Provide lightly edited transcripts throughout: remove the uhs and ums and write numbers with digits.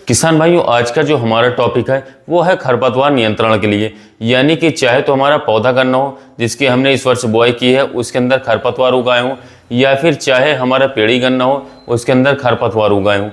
किसान भाइयों, आज का जो हमारा टॉपिक है वो है खरपतवार नियंत्रण के लिए। यानी कि चाहे तो हमारा पौधा करना हो जिसकी हमने इस वर्ष बुआई की है उसके अंदर खरपतवार उगाए हों, या फिर चाहे हमारा पेड़ी गन्ना हो उसके अंदर खरपतवार उगाए हों।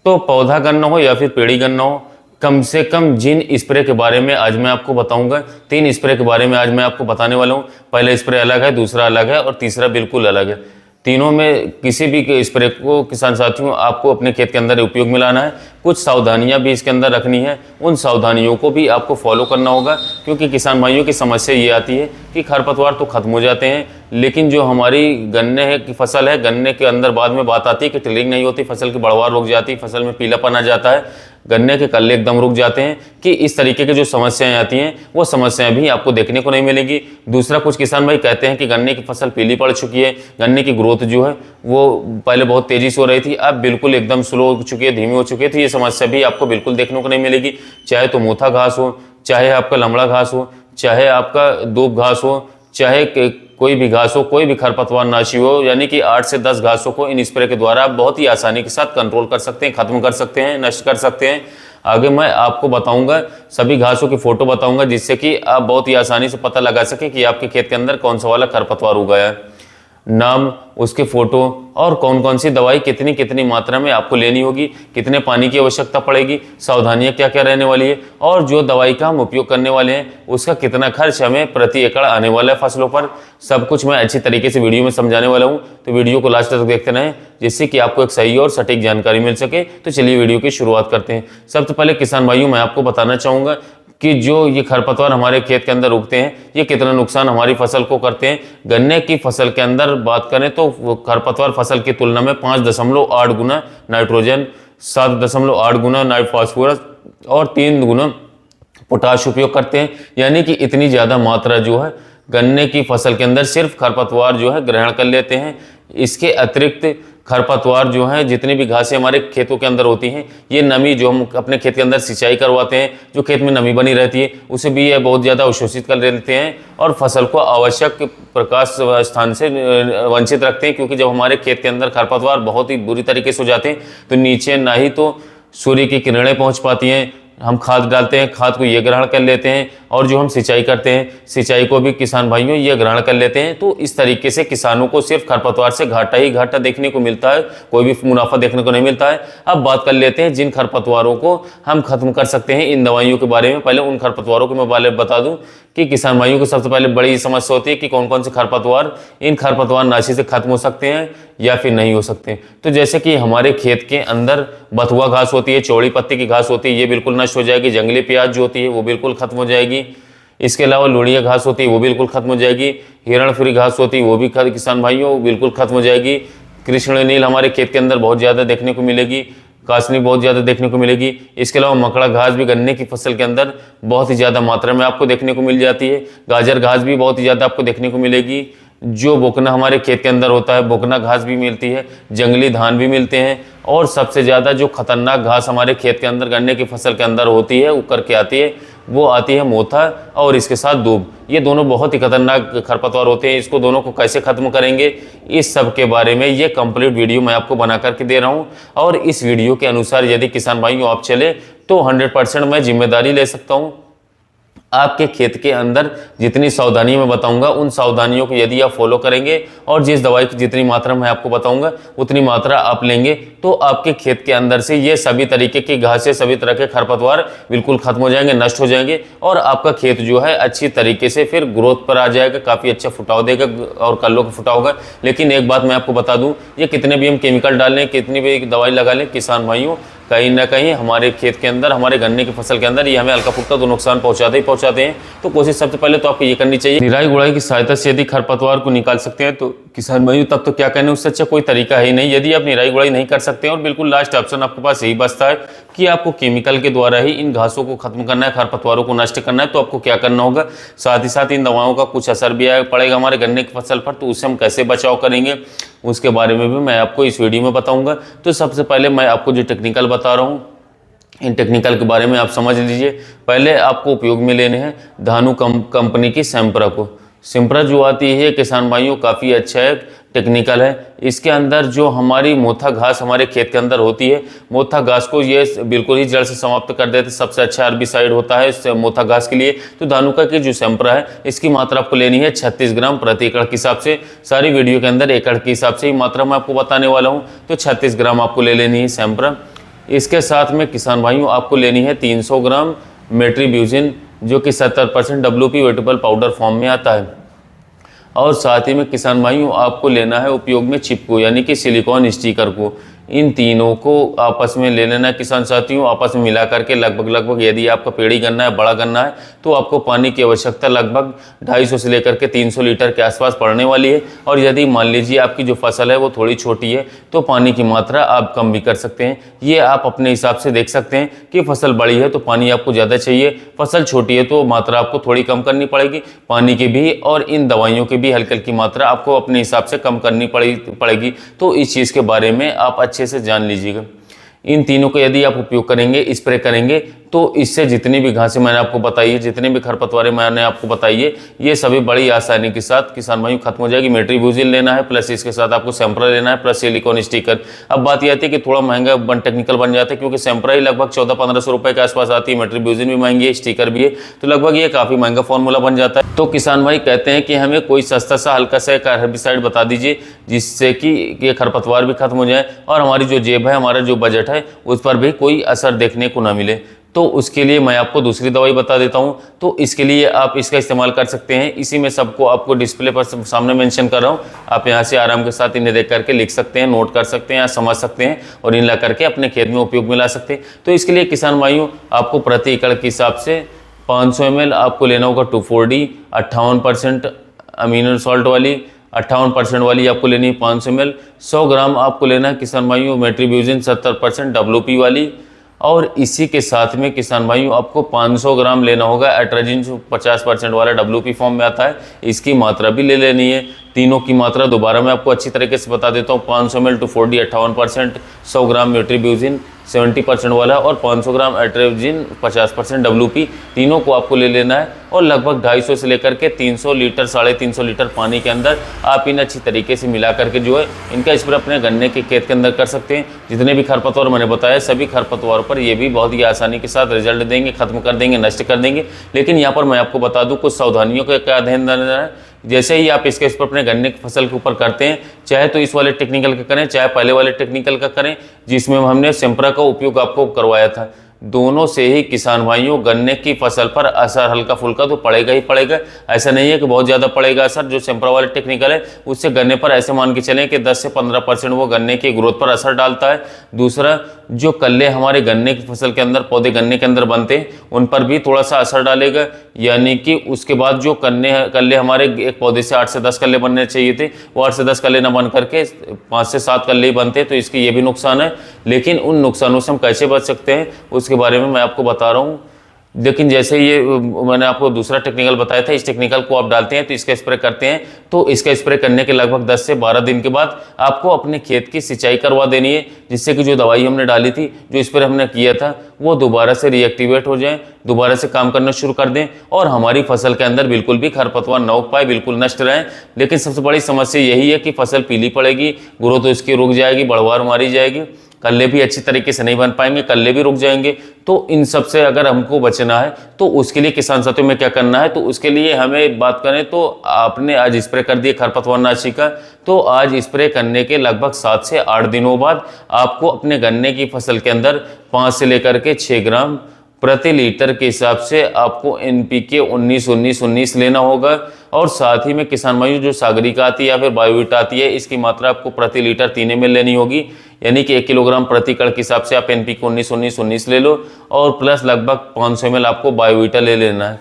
तो पौधा गन्ना हो या फिर पेड़ी गन्ना हो, कम से कम जिन स्प्रे के बारे में आज मैं आपको बताऊंगा, 3 स्प्रे के बारे में आज मैं आपको बताने वाला हूँ। पहला स्प्रे अलग है, दूसरा अलग है और तीसरा बिल्कुल अलग है। तीनों में किसी भी स्प्रे को किसान साथियों आपको अपने खेत के अंदर उपयोग में लाना है। कुछ सावधानियां भी इसके अंदर रखनी है, उन सावधानियों को भी आपको फॉलो करना होगा, क्योंकि किसान भाइयों की समस्या ये आती है कि खरपतवार तो खत्म हो जाते हैं, लेकिन जो हमारी गन्ने की फसल है, गन्ने के अंदर बाद में बात आती है कि टिलिंग नहीं होती, फसल की बढ़वार रुक जाती, फसल में पीलापन आ जाता है, गन्ने के कल्ले एकदम रुक जाते हैं। कि इस तरीके की जो समस्याएं आती हैं वो समस्याएं भी आपको देखने को नहीं मिलेगी। दूसरा, कुछ किसान भाई कहते हैं कि गन्ने की फसल पीली पड़ चुकी है, गन्ने की ग्रोथ जो है वो पहले बहुत तेजी से हो रही थी, अब बिल्कुल एकदम स्लो हो चुकी है, धीमी हो चुकी है। तो ये समस्या भी आपको बिल्कुल देखने को नहीं मिलेगी। चाहे तो मोथा घास हो, चाहे आपका लमड़ा घास हो, चाहे आपका दूब घास हो, चाहे कोई भी घास हो, कोई भी खरपतवार नाशी हो, यानी कि 8 से 10 घासों को इन स्प्रे के द्वारा आप बहुत ही आसानी के साथ कंट्रोल कर सकते हैं, खत्म कर सकते हैं, नष्ट कर सकते हैं। आगे मैं आपको बताऊंगा, सभी घासों की फोटो बताऊंगा, जिससे कि आप बहुत ही आसानी से पता लगा सकें कि आपके खेत के अंदर कौन सा वाला खरपतवार उगाया है। नाम, उसके फोटो और कौन कौन सी दवाई कितनी कितनी मात्रा में आपको लेनी होगी, कितने पानी की आवश्यकता पड़ेगी, सावधानियां क्या क्या रहने वाली है, और जो दवाई का हम उपयोग करने वाले हैं उसका कितना खर्च हमें प्रति एकड़ आने वाला है फसलों पर, सब कुछ मैं अच्छी तरीके से वीडियो में समझाने वाला हूं। तो वीडियो को लास्ट तक देखते रहें, जिससे कि आपको एक सही और सटीक जानकारी मिल सके। तो चलिए वीडियो की शुरुआत करते हैं। सबसे पहले किसान भाइयों, मैं आपको बताना चाहूँगा कि जो ये खरपतवार हमारे खेत के अंदर उगते हैं ये कितना नुकसान हमारी फसल को करते हैं। गन्ने की फसल के अंदर बात करें तो खरपतवार फसल की तुलना में 5.8 गुना नाइट्रोजन, 7.8 गुना फास्फोरस और 3 गुना पोटाश उपयोग करते हैं। यानी कि इतनी ज़्यादा मात्रा जो है गन्ने की फसल के अंदर सिर्फ खरपतवार जो है ग्रहण कर लेते हैं। इसके अतिरिक्त खरपतवार जो है, जितनी भी घासें हमारे खेतों के अंदर होती हैं, ये नमी जो हम अपने खेत के अंदर सिंचाई करवाते हैं, जो खेत में नमी बनी रहती है उसे भी ये बहुत ज़्यादा अवशोषित कर लेते हैं और फसल को आवश्यक प्रकाश स्थान से वंचित रखते हैं। क्योंकि जब हमारे खेत के अंदर खरपतवार बहुत ही बुरी तरीके से हो जाते हैं तो नीचे ना ही तो सूर्य की किरणें पहुँच पाती हैं, हम खाद डालते हैं, खाद को ये ग्रहण कर लेते हैं, और जो हम सिंचाई करते हैं सिंचाई को भी किसान भाइयों ये ग्रहण कर लेते हैं। तो इस तरीके से किसानों को सिर्फ खरपतवार से घाटा ही घाटा देखने को मिलता है, कोई भी मुनाफा देखने को नहीं मिलता है। अब बात कर लेते हैं जिन खरपतवारों को हम खत्म कर सकते हैं इन दवाइयों के बारे में। पहले उन खरपतवारों को मैं बता दूं कि किसान भाइयों को सबसे पहले बड़ी समस्या होती है कि कौन कौन से खरपतवार इन खरपतवार नाशी से खत्म हो सकते हैं या फिर नहीं हो सकते। तो जैसे कि हमारे खेत के अंदर बथुआ घास होती है, चौड़ी पत्ती की घास होती है, ये बिल्कुल नष्ट हो जाएगी। जंगली प्याज जो होती है वो बिल्कुल खत्म हो जाएगी। इसके अलावा लुड़िया घास होती है वो बिल्कुल खत्म हो जाएगी। हिरणफुरी घास होती है वो भी किसान भाइयों बिल्कुल खत्म हो जाएगी। कृष्ण नील हमारे खेत के अंदर बहुत ज़्यादा देखने को मिलेगी, कासनी बहुत ज़्यादा देखने को मिलेगी। इसके अलावा मकड़ा घास भी गन्ने की फसल के अंदर बहुत ही ज़्यादा मात्रा में आपको देखने को मिल जाती है। गाजर घास भी बहुत ही ज़्यादा आपको देखने को मिलेगी। जो बोकना हमारे खेत के अंदर होता है, बोकना घास भी मिलती है, जंगली धान भी मिलते हैं, और सबसे ज़्यादा जो खतरनाक घास हमारे खेत के अंदर गन्ने की फसल के अंदर होती है उकर के आती है, वो आती है मोथा और इसके साथ दूब। ये दोनों बहुत ही खतरनाक खरपतवार होते हैं। इसको दोनों को कैसे खत्म करेंगे इस सब के बारे में ये कंप्लीट वीडियो मैं आपको बना करके दे रहा हूँ। और इस वीडियो के अनुसार यदि किसान भाइयों आप चले तो 100% मैं जिम्मेदारी ले सकता हूँ। आपके खेत के अंदर जितनी सावधानियां मैं बताऊंगा उन सावधानियों को यदि आप फॉलो करेंगे और जिस दवाई की जितनी मात्रा मैं आपको बताऊंगा उतनी मात्रा आप लेंगे तो आपके खेत के अंदर से ये सभी तरीके की घासें, सभी तरह के खरपतवार बिल्कुल खत्म हो जाएंगे, नष्ट हो जाएंगे, और आपका खेत जो है अच्छी तरीके से फिर ग्रोथ पर आ जाएगा, काफ़ी अच्छा फुटाव देगा और कल्लों का फुटाव होगा। लेकिन एक बात मैं आपको बता दूँ, ये कितने भी हम केमिकल डाल लें, कितनी भी दवाई लगा लें, किसान भाइयों कहीं ना कहीं हमारे खेत के अंदर, हमारे गन्ने की फसल के अंदर ये हमें हल्का फुल्का तो नुकसान पहुंचाते ही पहुंचाते हैं। तो कोशिश सबसे पहले तो आपको ये करनी चाहिए, निराई गुड़ाई की सहायता से यदि खरपतवार को निकाल सकते हैं तो किसान भाइयों तब तो क्या कहने, उससे अच्छा कोई तरीका है ही नहीं। यदि आप निराई गुड़ाई नहीं कर सकते हैं और बिल्कुल लास्ट ऑप्शन आपके पास यही बचता है कि आपको केमिकल के द्वारा ही इन घासों को खत्म करना है, खरपतवारों को नष्ट करना है, तो आपको क्या करना होगा, साथ ही साथ इन दवाओं का कुछ असर भी पड़ेगा हमारे गन्ने की फसल पर, तो उससे हम कैसे बचाव करेंगे उसके बारे में भी मैं आपको इस वीडियो में बताऊंगा। तो सबसे पहले मैं आपको जो टेक्निकल बता रहा हूँ इन टेक्निकल के बारे में आप समझ लीजिए। पहले आपको उपयोग में लेने हैं धानु कंपनी की सैम्प्रा को। सिम्प्रा जो आती है किसान भाइयों काफ़ी अच्छा है, टेक्निकल है। इसके अंदर जो हमारी मोथा घास हमारे खेत के अंदर होती है, मोथा घास को ये बिल्कुल ही जड़ से समाप्त कर देते। सबसे अच्छा हर्बिसाइड होता है इस मोथा घास के लिए। तो धानुका की जो सैंपरा है इसकी मात्रा आपको लेनी है 36 ग्राम प्रति एकड़ के हिसाब से। सारी वीडियो के अंदर एकड़ के हिसाब से ही मात्रा मैं आपको बताने वाला हूँ। तो 36 ग्राम आपको ले लेनी है सैंपरा। इसके साथ में किसान भाइयों आपको लेनी है 300 ग्राम मेट्रीब्यूजिन, जो कि 70% WP वेटेबल पाउडर फॉर्म में आता है। और साथ ही में किसान भाइयों आपको लेना है उपयोग में चिपको यानी कि सिलिकॉन स्टिकर को। इन तीनों को आपस में ले लेना है किसान साथियों, आपस में मिला करके लगभग यदि आपका पेड़ी गन्ना है, बड़ा गन्ना है, तो आपको पानी की आवश्यकता लगभग 250 से लेकर के 300 लीटर के आसपास पड़ने वाली है। और यदि मान लीजिए आपकी जो फसल है वो थोड़ी छोटी है तो पानी की मात्रा आप कम भी कर सकते हैं। ये आप अपने हिसाब से देख सकते हैं कि फसल बड़ी है तो पानी आपको ज़्यादा चाहिए, फसल छोटी है तो मात्रा आपको थोड़ी कम करनी पड़ेगी पानी की भी, और इन दवाइयों की भी हल्की हल्की मात्रा आपको अपने हिसाब से कम करनी पड़ेगी। तो इस चीज़ के बारे में आप अच्छे से जान लीजिएगा। इन तीनों को यदि आप उपयोग करेंगे, स्प्रे करेंगे, तो इससे जितनी भी घासें मैंने आपको बताई है, जितने भी खरपतवारें मैंने आपको बताई है, ये सभी बड़ी आसानी के साथ किसान भाइयों खत्म हो जाएगी। मेट्रीब्यूजिल लेना है, प्लस इसके साथ आपको सैंपरा लेना है, प्लस सिलिकॉन स्टिकर। अब बात यह आती है कि थोड़ा महंगा टेक्निकल बन जाता है, क्योंकि सैंपरा ही लगभग 1400-1500 रुपए के आसपास आती है, मेट्रीब्यूजिल भी महंगी है, स्टिकर भी है, तो लगभग ये काफ़ी महंगा फॉर्मूला बन जाता है। तो किसान भाई कहते हैं कि हमें कोई सस्ता सा हल्का सा हर्बिसाइड बता दीजिए जिससे कि ये खरपतवार भी खत्म हो जाए और हमारी जो जेब है, हमारा जो बजट है, उस पर भी कोई असर देखने को ना मिले। तो उसके लिए मैं आपको दूसरी दवाई बता देता हूं। तो इसके लिए आप इसका इस्तेमाल कर सकते हैं। इसी में सबको आपको डिस्प्ले पर सामने मेंशन कर रहा हूं, आप यहां से आराम के साथ इन्हें देख करके लिख सकते हैं, नोट कर सकते हैं या समझ सकते हैं और इन ला करके अपने खेत में उपयोग में ला सकते हैं। तो इसके लिए किसान भाइयों आपको प्रति एकड़ के हिसाब से 500 ml आपको लेना होगा 2,4-D 58% अमीनो सॉल्ट वाली, 58% वाली आपको लेनी है 500 ml। 100 ग्राम आपको लेना है किसान भाइयों मेट्रीब्यूजिन 70% WP वाली। और इसी के साथ में किसान भाइयों आपको 500 ग्राम लेना होगा एट्राजिन, जो 50% वाला WP फॉर्म में आता है, इसकी मात्रा भी ले लेनी है। तीनों की मात्रा दोबारा मैं आपको अच्छी तरीके से बता देता हूँ। 500 ml 2,4-D 58%, 100 ग्राम मेट्रीब्यूजिन 70% वाला और 500 ग्राम एट्राजिन 50% WP, तीनों को आपको ले लेना है। और लगभग 250 से लेकर के 300 लीटर 350 लीटर पानी के अंदर आप इन्हें अच्छी तरीके से मिला करके जो है इनका स्प्रे अपने गन्ने के खेत के अंदर कर सकते हैं। जितने भी खरपतवार मैंने बताया, सभी खरपतवारों पर ये भी बहुत ही आसानी के साथ रिजल्ट देंगे, खत्म कर देंगे, नष्ट कर देंगे। लेकिन यहाँ पर मैं आपको बता दूँ कुछ सावधानियों का क्या ध्यान देना है। जैसे ही आप इसके ऊपर अपने गन्ने की फसल के ऊपर करते हैं, चाहे तो इस वाले टेक्निकल का करें, चाहे पहले वाले टेक्निकल का करें जिसमें हमने सैंपरा का उपयोग आपको करवाया था, दोनों से ही किसान भाइयों गन्ने की फसल पर असर हल्का फुल्का तो पड़ेगा ही पड़ेगा। ऐसा नहीं है कि बहुत ज़्यादा पड़ेगा असर। जो सैंपरा वाले टेक्निकल है उससे गन्ने पर ऐसे मान के चलें कि 10 से 15% वो गन्ने की ग्रोथ पर असर डालता है। दूसरा, जो कल्ले हमारे गन्ने की फसल के अंदर, पौधे गन्ने के अंदर बनते हैं, उन पर भी थोड़ा सा असर डालेगा। यानी कि उसके बाद जो कल्ले हमारे एक पौधे से 8 से 10 कल्ले बनने चाहिए थे, वो 8 से 10 कल्ले ना बन करके 5 से 7 कल्ले ही बनते, तो इसके ये भी नुकसान है। लेकिन उन नुकसानों से हम कैसे बच सकते हैं उसके बारे में मैं आपको बता रहा हूँ। लेकिन जैसे ये मैंने आपको दूसरा टेक्निकल बताया था, इस टेक्निकल को आप डालते हैं तो इसका स्प्रे करते हैं, तो इसका स्प्रे करने के लगभग 10 से 12 दिन के बाद आपको अपने खेत की सिंचाई करवा देनी है, जिससे कि जो दवाई हमने डाली थी, जो स्प्रे हमने किया था, वो दोबारा से रिएक्टिवेट हो जाए, दोबारा से काम करना शुरू कर दें और हमारी फसल के अंदर बिल्कुल भी खरपतवार न उग पाए, बिल्कुल नष्ट रहें। लेकिन सबसे बड़ी समस्या यही है कि फसल पीली पड़ेगी, ग्रोथ उसकी रुक जाएगी, बढ़वार मारी जाएगी, कल्ले भी अच्छी तरीके से नहीं बन पाएंगे, कल्ले भी रुक जाएंगे। तो इन सब से अगर हमको बचना है तो उसके लिए किसान साथियों में क्या करना है, तो उसके लिए हमें बात करें तो आपने आज स्प्रे कर दिए खरपतवारनाशी का, तो आज स्प्रे करने के लगभग 7 से 8 दिनों बाद आपको अपने गन्ने की फसल के अंदर 5 से लेकर के 6 ग्राम प्रति लीटर के हिसाब से आपको NPK 19-19-19 लेना होगा। और साथ ही में किसान भाइयों जो सागरिका आती है या फिर बायोवीट आती है, इसकी मात्रा आपको प्रति लीटर 3 ml लेनी होगी। यानी कि 1 किलोग्राम प्रति एकड़ के हिसाब से आप NPK 19-19-19 ले लो और प्लस लगभग 500 ml आपको बायोवीटा ले लेना है।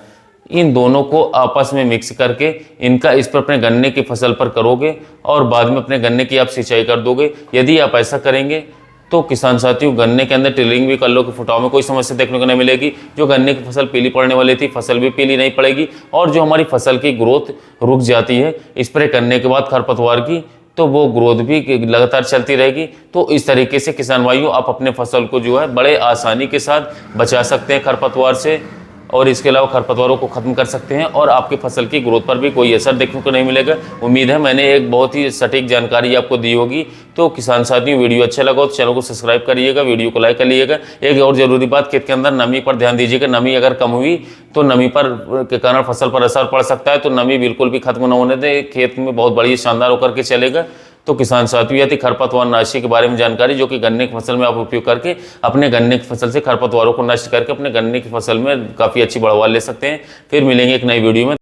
इन दोनों को आपस में मिक्स करके इनका इस पर अपने गन्ने की फसल पर करोगे और बाद में अपने गन्ने की आप सिंचाई कर दोगे। यदि आप ऐसा करेंगे तो किसान साथियों गन्ने के अंदर टिलरिंग भी कर लो कि फुटाव में कोई समस्या देखने को नहीं मिलेगी। जो गन्ने की फसल पीली पड़ने वाली थी, फसल भी पीली नहीं पड़ेगी और जो हमारी फसल की ग्रोथ रुक जाती है स्प्रे करने के बाद खरपतवार की, तो वो ग्रोथ भी लगातार चलती रहेगी। तो इस तरीके से किसान भाइयों आप अपने फसल को जो है बड़े आसानी के साथ बचा सकते हैं खरपतवार से। और इसके अलावा खरपतवारों को खत्म कर सकते हैं और आपके फसल की ग्रोथ पर भी कोई असर देखने को नहीं मिलेगा। उम्मीद है मैंने एक बहुत ही सटीक जानकारी आपको दी होगी। तो किसान साथियों, वीडियो अच्छा लगा तो चैनल को सब्सक्राइब करिएगा, वीडियो को लाइक कर लीजिएगा। एक और जरूरी बात, खेत के अंदर नमी पर ध्यान दीजिएगा। नमी अगर कम हुई तो नमी पर के कारण फसल पर असर पड़ सकता है, तो नमी बिल्कुल भी खत्म न होने दें, खेत में बहुत बढ़िया शानदार होकर के चलेगा। तो किसान साथियों, यह थी खरपतवार नाशी के बारे में जानकारी, जो कि गन्ने की फसल में आप उपयोग करके अपने गन्ने की फसल से खरपतवारों को नष्ट करके अपने गन्ने की फसल में काफ़ी अच्छी बढ़वार ले सकते हैं। फिर मिलेंगे एक नई वीडियो में।